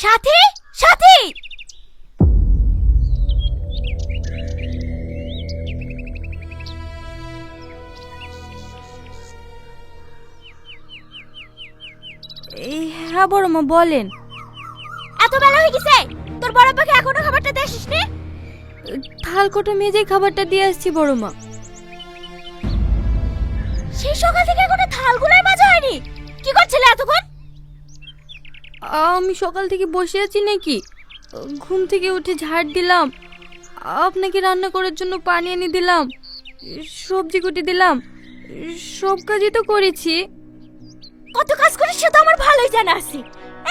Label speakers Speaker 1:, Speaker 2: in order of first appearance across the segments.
Speaker 1: সাথী, সাথী,
Speaker 2: হ্যাঁ বড় মা বলেন।
Speaker 1: এত বেলা হয়ে গেছে, তোর বড় আব্বাকে এখনো খাবারটা দিয়ে আসিস নি?
Speaker 2: থাল কোটা মেজেই খাবারটা দিয়ে আসছি বড় মা।
Speaker 1: সেই সকাল থেকে এখনো থালগুলোই মাজা হয়নি, কি করছিলে এতক্ষণ?
Speaker 2: আমি সকাল থেকে বসে আছি নাকি? ঘুম থেকে উঠে ঝাড় দিলাম, আপনাকে রান্না করার জন্য পানি এনে দিলাম, সবজি কুটি দিলাম, সব কাজই তো করেছি।
Speaker 1: কত কাজ করিস সে তো আমার ভালোই জানা আছে।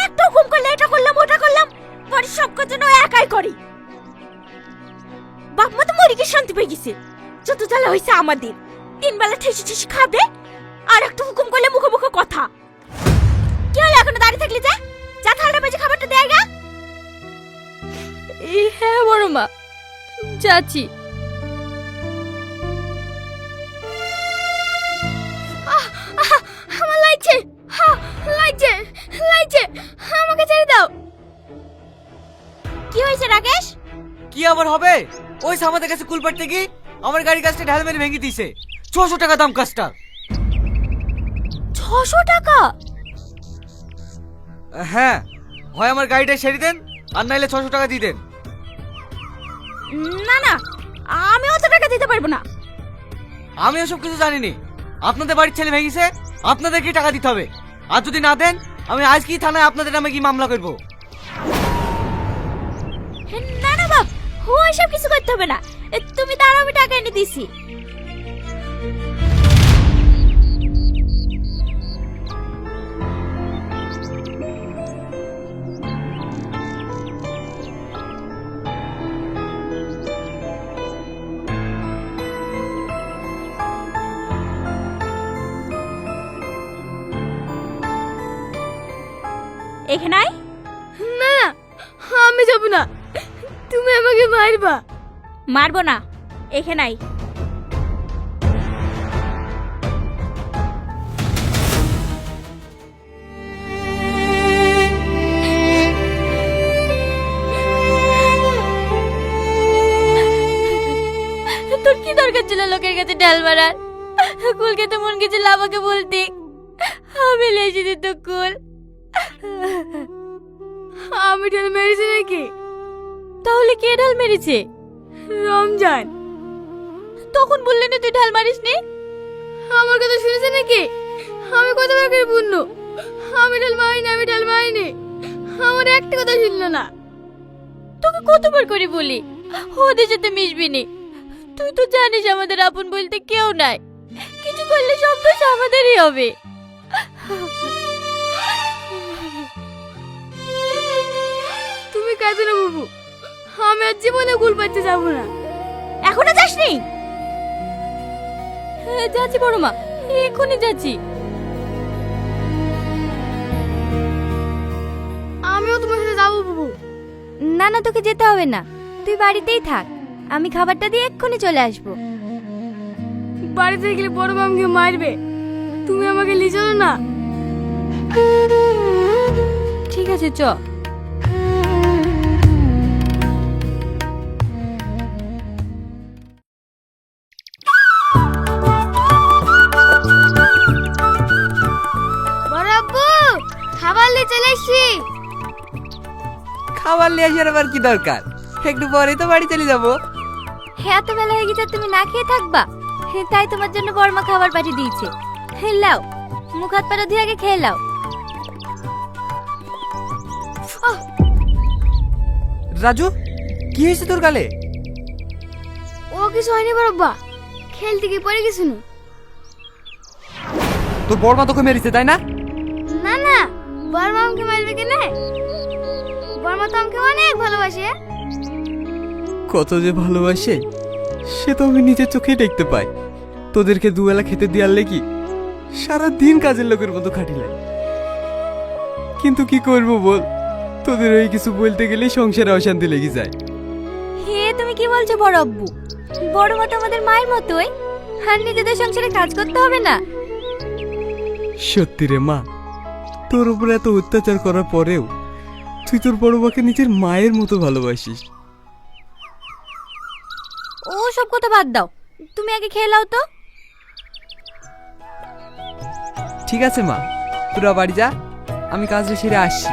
Speaker 1: একটু ঘুম করলে এটা করলাম ওটা করলাম, বাড়ির সব কাজ যেন একাই করি। বাপ মা তো মরে গিয়ে শান্তি পেয়ে গেছে। যত জ্বালা হয়েছে আমাদের, 3 বেলা ঠেসে ঠেসে খাবে, আর একটু হুকুম করলে মুখে মুখে কথা। কি হলো এখনো দাঁড়িয়ে থাকলি যে? যা থালটা বেজে খাবারটা দেয় গা।
Speaker 2: হ্যাঁ বড় মা, যাচ্ছি।
Speaker 1: আমার লাগছে, লাগছে, লাগছে, আমাকে ছেড়ে দাও। কি হয়েছে রাকেশ?
Speaker 3: কি আবার হবে? ওই আমাদের কাছে কুল পাড়তে গিয়ে আমার গাড়ির কাজটা ঢাল মেরে ভেঙে দিয়েছে। 600 টাকা দাম কাজটা।
Speaker 1: 600 টাকা?
Speaker 3: হ্যাঁ, হয় আমার গাড়িটা সেরে দেন, আর নাইলে 600 টাকা দিয়ে দেন।
Speaker 1: না না, আমি অত টাকা দিতে পারবো না।
Speaker 3: আমি ওসব কিছু জানি নি। আপনাদের বাড়ির ছেলে ভেঙেছে, আপনাদেরকে টাকা দিতে হবে। আর যদি না দেন, আমি আজকেই থানায় আপনাদের নামে কি মামলা করব।
Speaker 1: না না বাপ, ওইসব কিছু করতে হবে না। তুমি দাঁড়াও, আমি টাকা এনে দিছি। এখানে আয়।
Speaker 2: না না, আমি যাব না, তুমি আমাকে মারবা।
Speaker 1: মারবো না, এখানে আয়।
Speaker 2: তোর কি দরকার ছিল লোকের কাছে ডাল মারার? কুলকে তো মন গেছিল আমাকে বলতে, আমি লেজে দিত কুল। আমি ডাল মেরেছি নাকি? তাহলে কে ডাল মেরেছে? রমজান। তখন বললি না তুই ঢাল মারিস নি? আমার কথা শুনেছে নাকি? আমি কতবার করে বললো আমি ঢাল মারিনি, আমি ঢাল মারিনি। আমার একটা কথা শুনলো না। তোকে কতবার করে বলি ওদের সাথে মিশবি নি। তুই তো জানিস আমাদের আপন বলতে কেউ নাই, কিছু করলে সব দোষ আমাদেরই হবে। তুমি কাঁদো না বাবু, আমি আর জীবনে কুল পাইতে যাবো না।
Speaker 1: এখনো যাসনি?
Speaker 2: যাচ্ছি বড় মা, এক্ষুনি যাচ্ছি। আমিও তোমার সাথে যাবো বাবু। না না, তোকে যেতে হবে না, তুই বাড়িতেই থাক, আমি খাবারটা দিয়ে এক্ষুনি চলে আসবো। বাড়িতে গেলে বড় মা আমাকে মারবে, তুমি আমাকে নিয়ে চলো না। ঠিক আছে চ। বড় আব্বু, খাবার নিয়ে চলে এসছি।
Speaker 3: খাবার নিয়ে আসার আবার কি দরকার? একটু পরেই তো বাড়ি চলে যাবো।
Speaker 2: হ্যাঁ, এত বেলা হয়ে গেছে, তুমি না খেয়ে থাকবা? তাই তোমার জন্য বড়মা খাবার পাঠিয়ে দিয়েছে। লাও, মুখ হাত পা ধুয়ে আগে খেয়ে লাও।
Speaker 3: রাজু, কি হয়েছে তোর গালে?
Speaker 2: ও কিছু হয়নি বড়ব্বা, খেলতে গিয়ে পড়ে গেছিল।
Speaker 3: তোর বড় মা তোকে মেরেছে তাই না?
Speaker 2: না না, বড়মা আমাকে মারবে কেনে? বড়মা তো আমাকে অনেক ভালোবাসে।
Speaker 4: কত যে ভালোবাসে সে তো আমি নিজের চোখে দেখতে পাই। তোদেরকে দুবেলা খেতে দেওয়ার লেগি সারা দিন কাজের লোকের মতো খাটিলাই, কিন্তু কি করব বল, তোদের ওই কিছু বলতে গেলেই সংসারে অশান্তি লেগে যায়।
Speaker 2: হে, তুমি কি বলছো বড় আব্বু? বড়মা তো আমাদের মায়ের মতোই, আর নিজেদের সংসারে কাজ করতে হবে না?
Speaker 4: সত্যি রে মা, তোর উপর এত অত্যাচার করার পরেও তুই তোর বড় মাকে নিজের মায়ের মতো ভালোবাসিস।
Speaker 2: ও সব কথা বাদ দাও, তুমি আগে খেয়ে নাও তো।
Speaker 4: ঠিক আছে মা, তোরা বাড়ি যা, আমি কাজটা সেরে আসছি।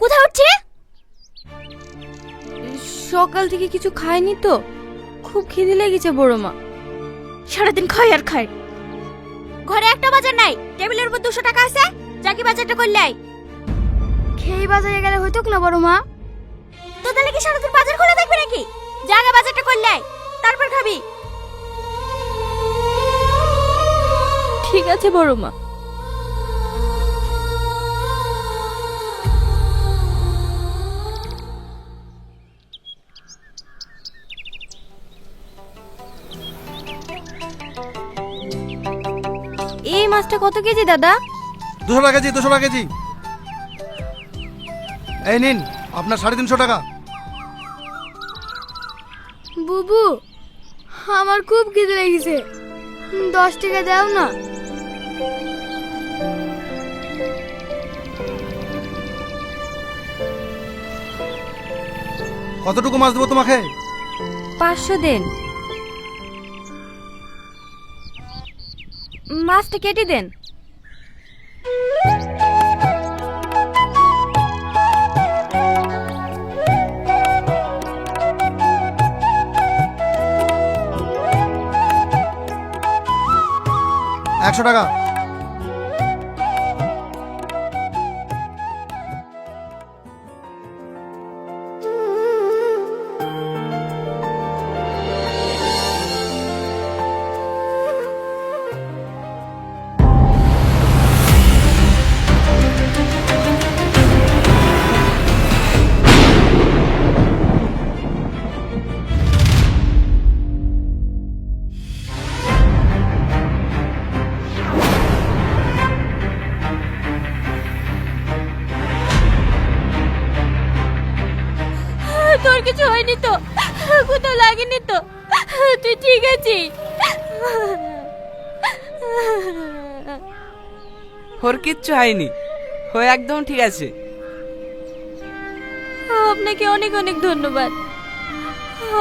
Speaker 1: কোথায় উঠছে?
Speaker 2: সকাল থেকে কিছু খায়নি তো, খুব খিদে লেগেছে বড় মা।
Speaker 1: সারাদিন খায় আর খায়। ঘরে একটা বাজার নাই, টেবিলের উপর 200 টাকা আছে, যাকে বাজারটা করলে আয়।
Speaker 2: খেয়ে বাজারে গেলে হইতো না বড় মা?
Speaker 1: তো তাহলে কি সারাদিন বাজার খোলা থাকবে নাকি? জায়গা বাজারটা করলে আয়, তারপর খাবি।
Speaker 2: ঠিক আছে বড় মা। এই মাছটা কত কেজি দাদা?
Speaker 5: 200 টাকা কেজি, 200 টাকা কেজি। এই নিন আপনার 350 টাকা।
Speaker 2: বুবু, আমার খুব খিদে লেগেছে, 10 টাকা দাও না।
Speaker 5: কতটুকু মাছ দেবো তোমাকে?
Speaker 2: 500 দেন। মাছটা কেটে দেন।
Speaker 5: একশো টাকা।
Speaker 2: তোর কিছু হয়নি তো? কোথাও লাগেনি তো? তুই ঠিক আছিস?
Speaker 3: ওর কিচ্ছু হয়নি, ও একদম ঠিক আছে।
Speaker 2: আপনাকে অনেক অনেক ধন্যবাদ।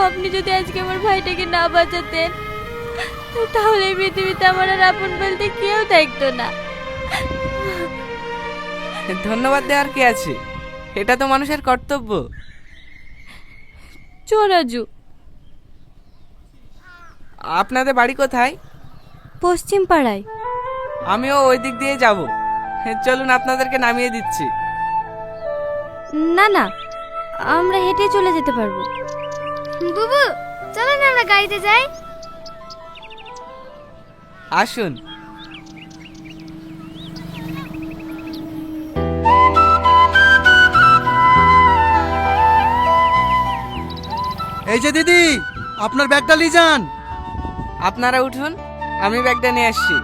Speaker 2: আপনি যদি আজকে আমার ভাইটাকে না বাঁচাতেন, তাহলে এই পৃথিবীতে আমার আর আপন বলতে কেউ থাকতো না।
Speaker 3: ধন্যবাদ দেওয়ার কি আছে, এটা তো মানুষের কর্তব্য।
Speaker 2: চোরাজু।
Speaker 3: আপনাদের বাড়ি কোথায়?
Speaker 2: পশ্চিম পাড়ায়।
Speaker 3: আমিও ওই দিক দিয়ে যাব, চলুন আপনাদেরকে নামিয়ে দিচ্ছি।
Speaker 2: না না, আমরা হেঁটে চলে যেতে পারবো। বুবু, চলো না আমরা গাড়িতে যাই।
Speaker 3: আসুন।
Speaker 5: এই যে দিদি, আপনার ব্যাগটা নিয়ে যান।
Speaker 3: আপনারা উঠুন, আমি ব্যাগটা নিয়ে আসছি।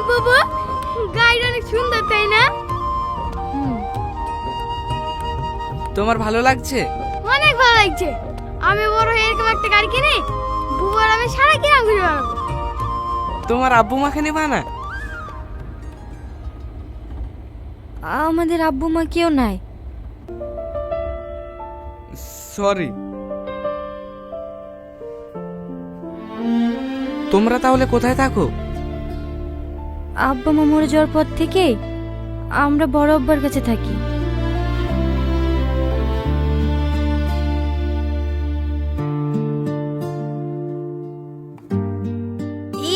Speaker 2: বাবা, গাড়িটা অনেক সুন্দর, তাই না?
Speaker 3: তোমার ভালো লাগছে?
Speaker 2: অনেক ভালো লাগছে। আমি বড় হয়ে এরকম একটা গাড়ি কিনে বুবু আর আমি সারা গ্রাম ঘুরে বেড়াবো।
Speaker 3: তোমার আব্বু মাকে নেবা না?
Speaker 2: আমাদের আব্বু মা কেউ নাই।
Speaker 3: সরি। তোমরা তাহলে কোথায় থাকো?
Speaker 2: আব্বা মা মরে যাওয়ার পর থেকে আমরা বড় আব্বার কাছে থাকি।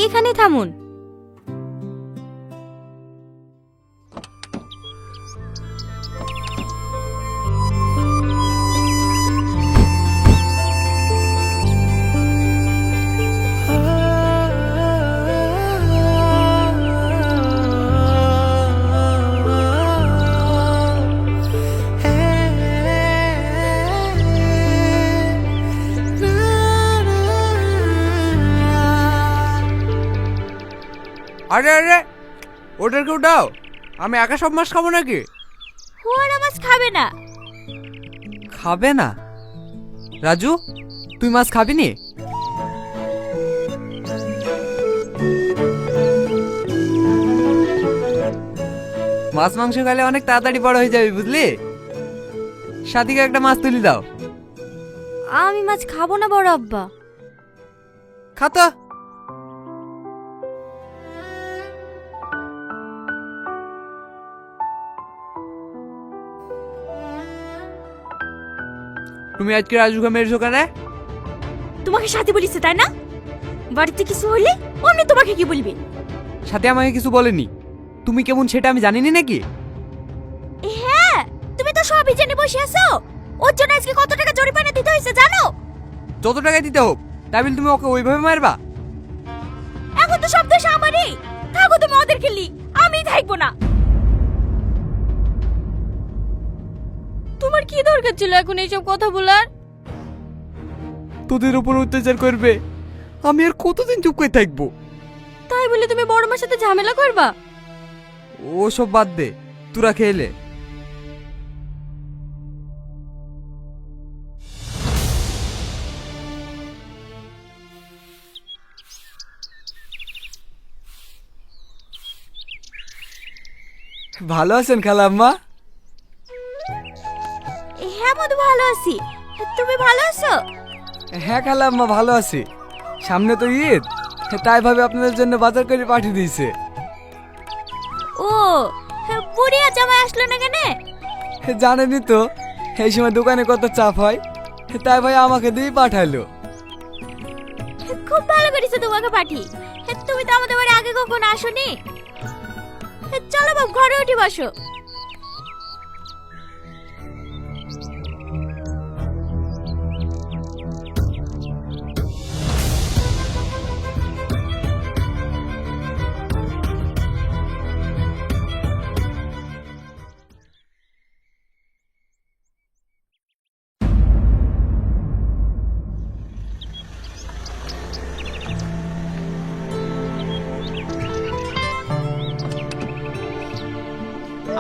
Speaker 2: এখানে থামুন।
Speaker 4: আরে আরে, ওটাকে উঠাও, আমি একা সব মাছ খাবো নাকি?
Speaker 1: ওরা মাছ খাবে না।
Speaker 4: খাবে না? রাজু, তুই মাছ খাবি নি? মাছ মাংস খেলে অনেক তাড়াতাড়ি বড় হয়ে যাবে, বুঝলি? সাথীকে একটা মাছ তুলি দাও।
Speaker 2: আমি মাছ খাবো না বড় আব্বা।
Speaker 4: খাতো। তুমি আজকে রাজুকে মেরেছো কেন?
Speaker 1: তোমাকে সাথে বলিছে তাই না? বাড়িতে কিছু হলে অমনি তোমাকে কি বলবে?
Speaker 4: সাথে আমাকে কিছু বলেনি, তুমি কেমন সেটা আমি জানিনি নাকি?
Speaker 1: হ্যাঁ, তুমি তো সবই জেনে বসে আছো। ওর জন্য আজকে কত টাকা জরিমানা দিতে হয়েছে জানো?
Speaker 4: যত টাকা দিতে হোক, তাই বলে তুমি ওকে ওইভাবে মারবা?
Speaker 1: এখন তো সব দোষ আমারই। থাকো তুমি ওদের খেলি, আমি থাকবো না।
Speaker 2: তোমার কি দরকার ছিল এখন এইসব কথা বলার?
Speaker 4: তোদের উপর অত্যাচার করবে, আমি আর কতদিন চুপ করে থাকবো?
Speaker 2: তাই বলে তুমি বড় মার সাথে ঝামেলা করবা?
Speaker 4: ও সব বাদ দে, তোরা খেলে। ভালো আছেন খালাম্মা?
Speaker 1: হ্যাঁ মধু, ভালো আছি। তুমি ভালো আছো?
Speaker 4: হ্যাঁ খালাম্মা, ভালো আছি। সামনে তো ঈদ, তাই ভাবে আপনাদের জন্য বাজার করে পাঠিয়ে দিয়েছে।
Speaker 1: ও, বুড়ি আর জামাই আসলো না কেন?
Speaker 4: জানেনই তো এই সময় দোকানে কত চাপ হয়, তাই ভাই আমাকে দিয়ে পাঠালো।
Speaker 1: খুব ভালো করেছে তোমাকে পাঠিয়ে। তুমি তো আমাদের বাড়ি আগে কখনো আসোনি। চলো বাবু, ঘরে উঠে বসো।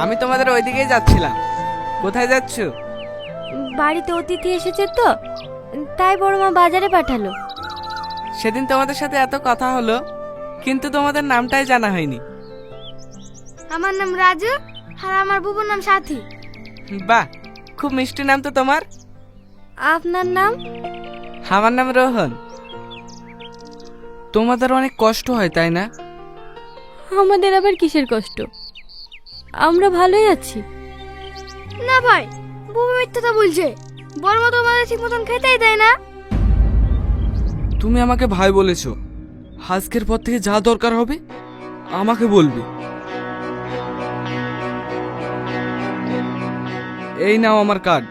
Speaker 3: আমি তোমাদের ওইদিকেই যাচ্ছিলাম। কোথায় যাচ্ছ?
Speaker 2: বাড়িতে অতিথি এসেছে তো, তাই বড় মা বাজারে পাঠালো।
Speaker 3: সেদিন তোমাদের সাথে এত কথা হলো, কিন্তু তোমাদের নামটাই জানা হয়নি।
Speaker 2: আমার নাম রাজু, আর আমার বুবুর নাম সাথী।
Speaker 3: বাহ, খুব মিষ্টি নাম তো তোমার।
Speaker 2: আপনার নাম?
Speaker 3: আমার নাম রোহন। তোমাদের অনেক কষ্ট হয় তাই না?
Speaker 2: আমাদের আবার কিসের কষ্ট? আমরা ভালোই আছি। না ভাই, বুবু মিথ্যাটা বলছে। বড় মা তো আমাদের ঠিক মতন খেতেই দেয় না।
Speaker 3: তুমি আমাকে ভাই বলেছো, আজকের পর থেকে যা দরকার হবে আমাকে বলবে। এই নাও আমার কার্ড।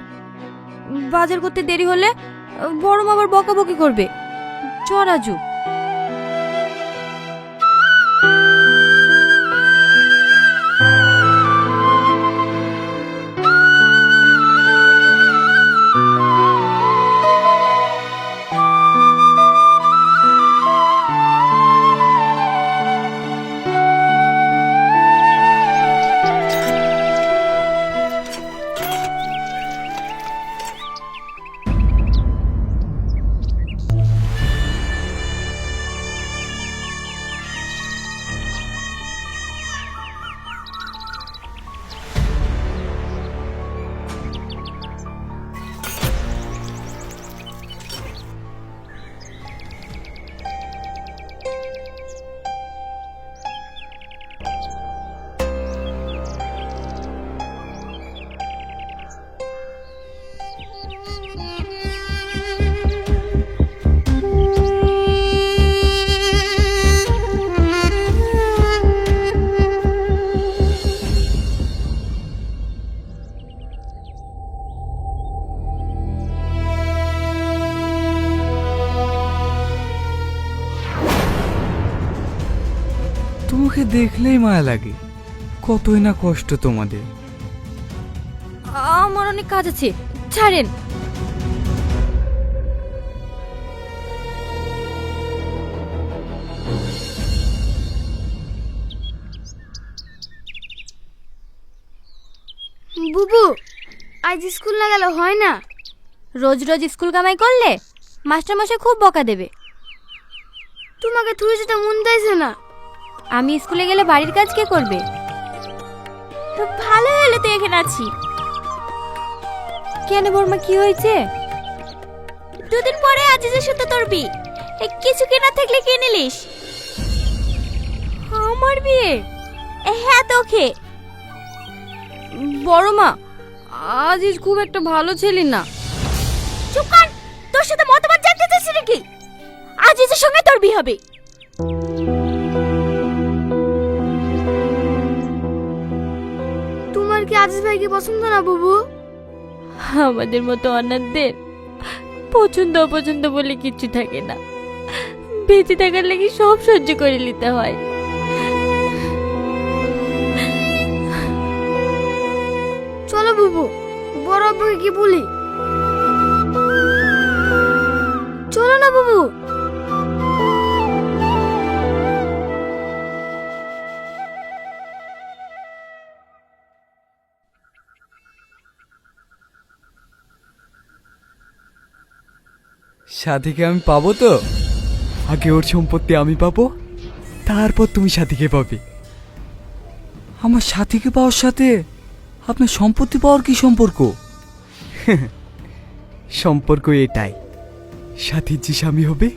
Speaker 2: বাজার করতে দেরি হলে বড় মা আবার বকাবকি করবে। চ রাজু।
Speaker 4: তোমাকে দেখলেই মায়া লাগে, কতই না কষ্ট তোমাদের।
Speaker 2: আমার অনেক কাজ আছে, ছাড়েন। বুবু আজ স্কুল না গেলে হয় না? রোজ রোজ স্কুল কামাই করলে মাস্টার মশাই খুব বকা দেবে। তোমাকে থুয়ে যেতে মন চাইছে না। আমি স্কুলে গেলে বাড়ির কাজ কে করবে?
Speaker 1: তো ভালো হলো তো এখানে আছি।
Speaker 2: কেন বর্মা, কি হয়েছে?
Speaker 1: দুদিন পরে আজিজের সাথে তোর বিয়ে। কিছু কেনা থাকলে কিনে নিলিস।
Speaker 2: আমার বিয়ে?
Speaker 1: হ্যাঁ তোকে।
Speaker 2: বড় মা, আজিজ খুব একটা ভালো ছেলে না।
Speaker 1: চুপ কর, তোর সাথে মতামত জানতে চাইছি নাকি? আজিজের সঙ্গে তোর বিয়ে হবে।
Speaker 2: তোমার কি আজিজ ভাইকে পছন্দ না বুবু? আমাদের মতো অনাথদের পছন্দ অপছন্দ বলে কিছু থাকে না। বেঁচে থাকার লাগি সব সহ্য করে নিতে হয়। চলো বুবু, বড় আব্বুকে কি বলি? চলো না বুবু।
Speaker 4: সাথীকে আমি পাবো তো? আগে ওর সম্পত্তি আমি পাবো, তারপর তুমি সাথীকে পাবে।
Speaker 5: আমার সাথীকে পাওয়ার সাথে আপনার সম্পত্তি পাওয়ার কি সম্পর্ক?
Speaker 4: সম্পর্ক এটাই, সাথীর যে স্বামী হবে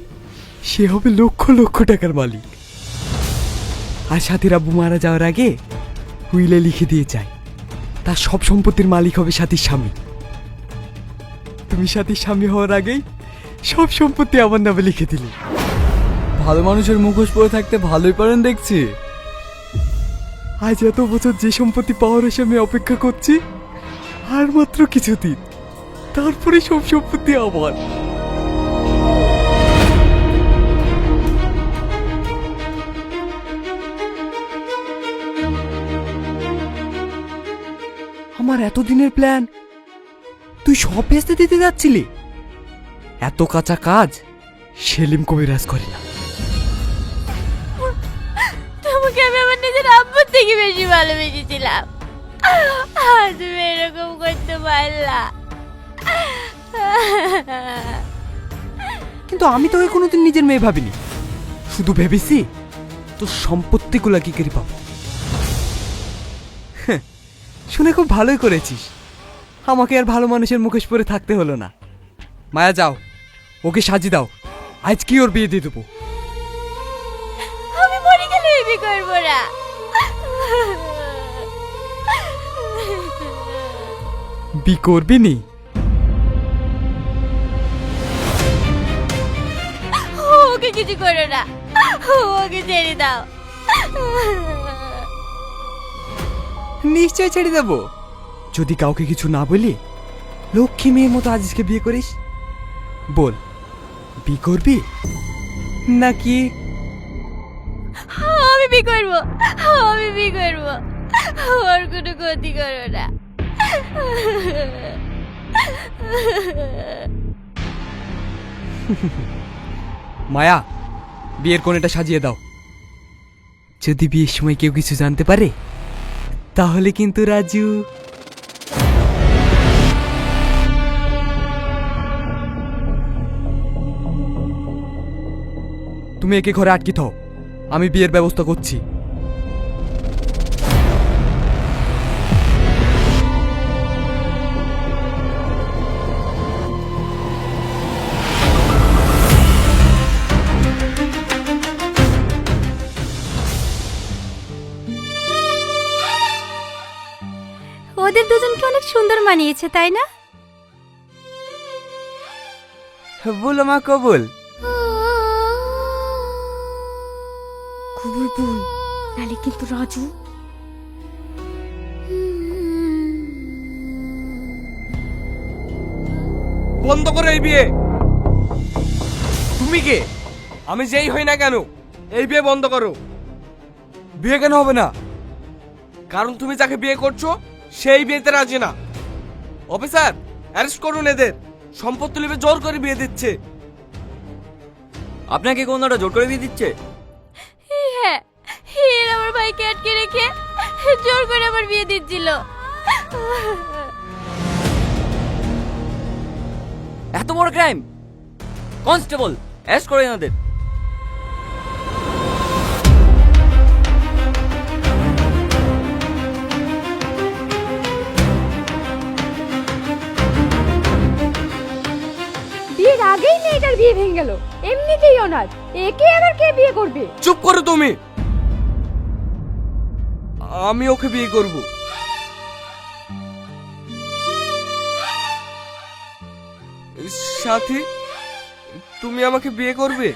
Speaker 4: সে হবে লক্ষ লক্ষ টাকার মালিক। আর সাথীর আব্বু মারা যাওয়ার আগে উইলে লিখে দিয়ে যায় তার সব সম্পত্তির মালিক হবে সাথীর স্বামী। তুমি সাথীর স্বামী হওয়ার আগেই সব সম্পত্তি আমার নামে লিখে দিলে।
Speaker 5: ভালো মানুষের মুখোশ পরে থাকতে ভালোই পারেন দেখছি।
Speaker 4: আজ এত বছর যে সম্পত্তি পাওয়ার এসে আমি অপেক্ষা করছি, আর মাত্র কিছুদিন, তারপরে সব সম্পত্তি আমার। আমার এতদিনের প্ল্যান তুই সব ভেস্তে দিতে যাচ্ছিলি? এত কাঁচা কাজ সেলিম কবিরাজ করে না।
Speaker 1: তোমাকে আমি আমার নিজের আব্বুর থেকে বেশি ভালোবেসেছিলাম, আর তুমি এরকম করতে পারলা।
Speaker 4: কিন্তু আমি তোকে কোনোদিন নিজের মেয়ে ভাবিনি, শুধু ভেবেছি তোর সম্পত্তিগুলো কি করে পাবো। হ্যাঁ, শুনে খুব ভালোই করেছিস, আমাকে আর ভালো মানুষের মুখোশ পরে থাকতে হলো না। মায়া যাও, ওকে সাজিয়ে দাও, আজ কি ওর বিয়ে দিয়ে দেবো।
Speaker 1: আমি মরে গেলে বিয়ে করবো না।
Speaker 4: বি করবি নি?
Speaker 1: ওকে কিছু করো না, ওকে ছেড়ে দাও।
Speaker 4: নিশ্চয় ছেড়ে দেবো, যদি কাউকে কিছু না বলি লক্ষ্মী মেয়ের মতো আজিজকে বিয়ে করিস। বল, বি করবি নাকি?
Speaker 1: আমি বিয়ে করবো, আমি বিয়ে করবো, ওর কোনো ক্ষতি করো না।
Speaker 4: মায়া, বিয়ের কোণেটা সাজিয়ে দাও। যদি বিয়ের সময় কেউ কিছু জানতে পারে তাহলে কিন্তু রাজু। তুমি একে ঘরে আটকে থাও, আমি বিয়ের ব্যবস্থা করছি।
Speaker 2: ওদের দুজনকে অনেক সুন্দর মানিয়েছে, তাই না?
Speaker 4: বলো মা, কবুল।
Speaker 1: কবুল বল, নালে কিন্তু রাজু।
Speaker 3: বন্ধ করো এই বিয়ে। তুমি কে? আমি যেই হই না কেন, এই বিয়ে বন্ধ করো।
Speaker 4: বিয়ে কেন হবে না?
Speaker 3: কারণ তুমি যাকে বিয়ে করছো সেই বিয়েতে রাজি না। অফিসার, অ্যারেস্ট করুন এদের। সম্পত্তি লিবে জোর করে বিয়ে দিচ্ছে।
Speaker 6: আপনাকে কোনটা জোর করে বিয়ে দিচ্ছে?
Speaker 1: হ্যাঁ, এর আমার ভাইকে আটকে রেখে জোর করে আমার বিয়ে দিচ্ছিল।
Speaker 3: এত বড় ক্রাইম! কনস্টেবল, অ্যারেস্ট করে এনাদের।
Speaker 2: বিয়ের আগেই মেয়েটার বিয়ে ভেঙে গেল, এমনিতেই অনাথ, একে আবার কে বিয়ে করবে?
Speaker 4: চুপ করো তুমি। আমি ওকে বিয়ে করব। সাথী, তুমি আমাকে বিয়ে করবে?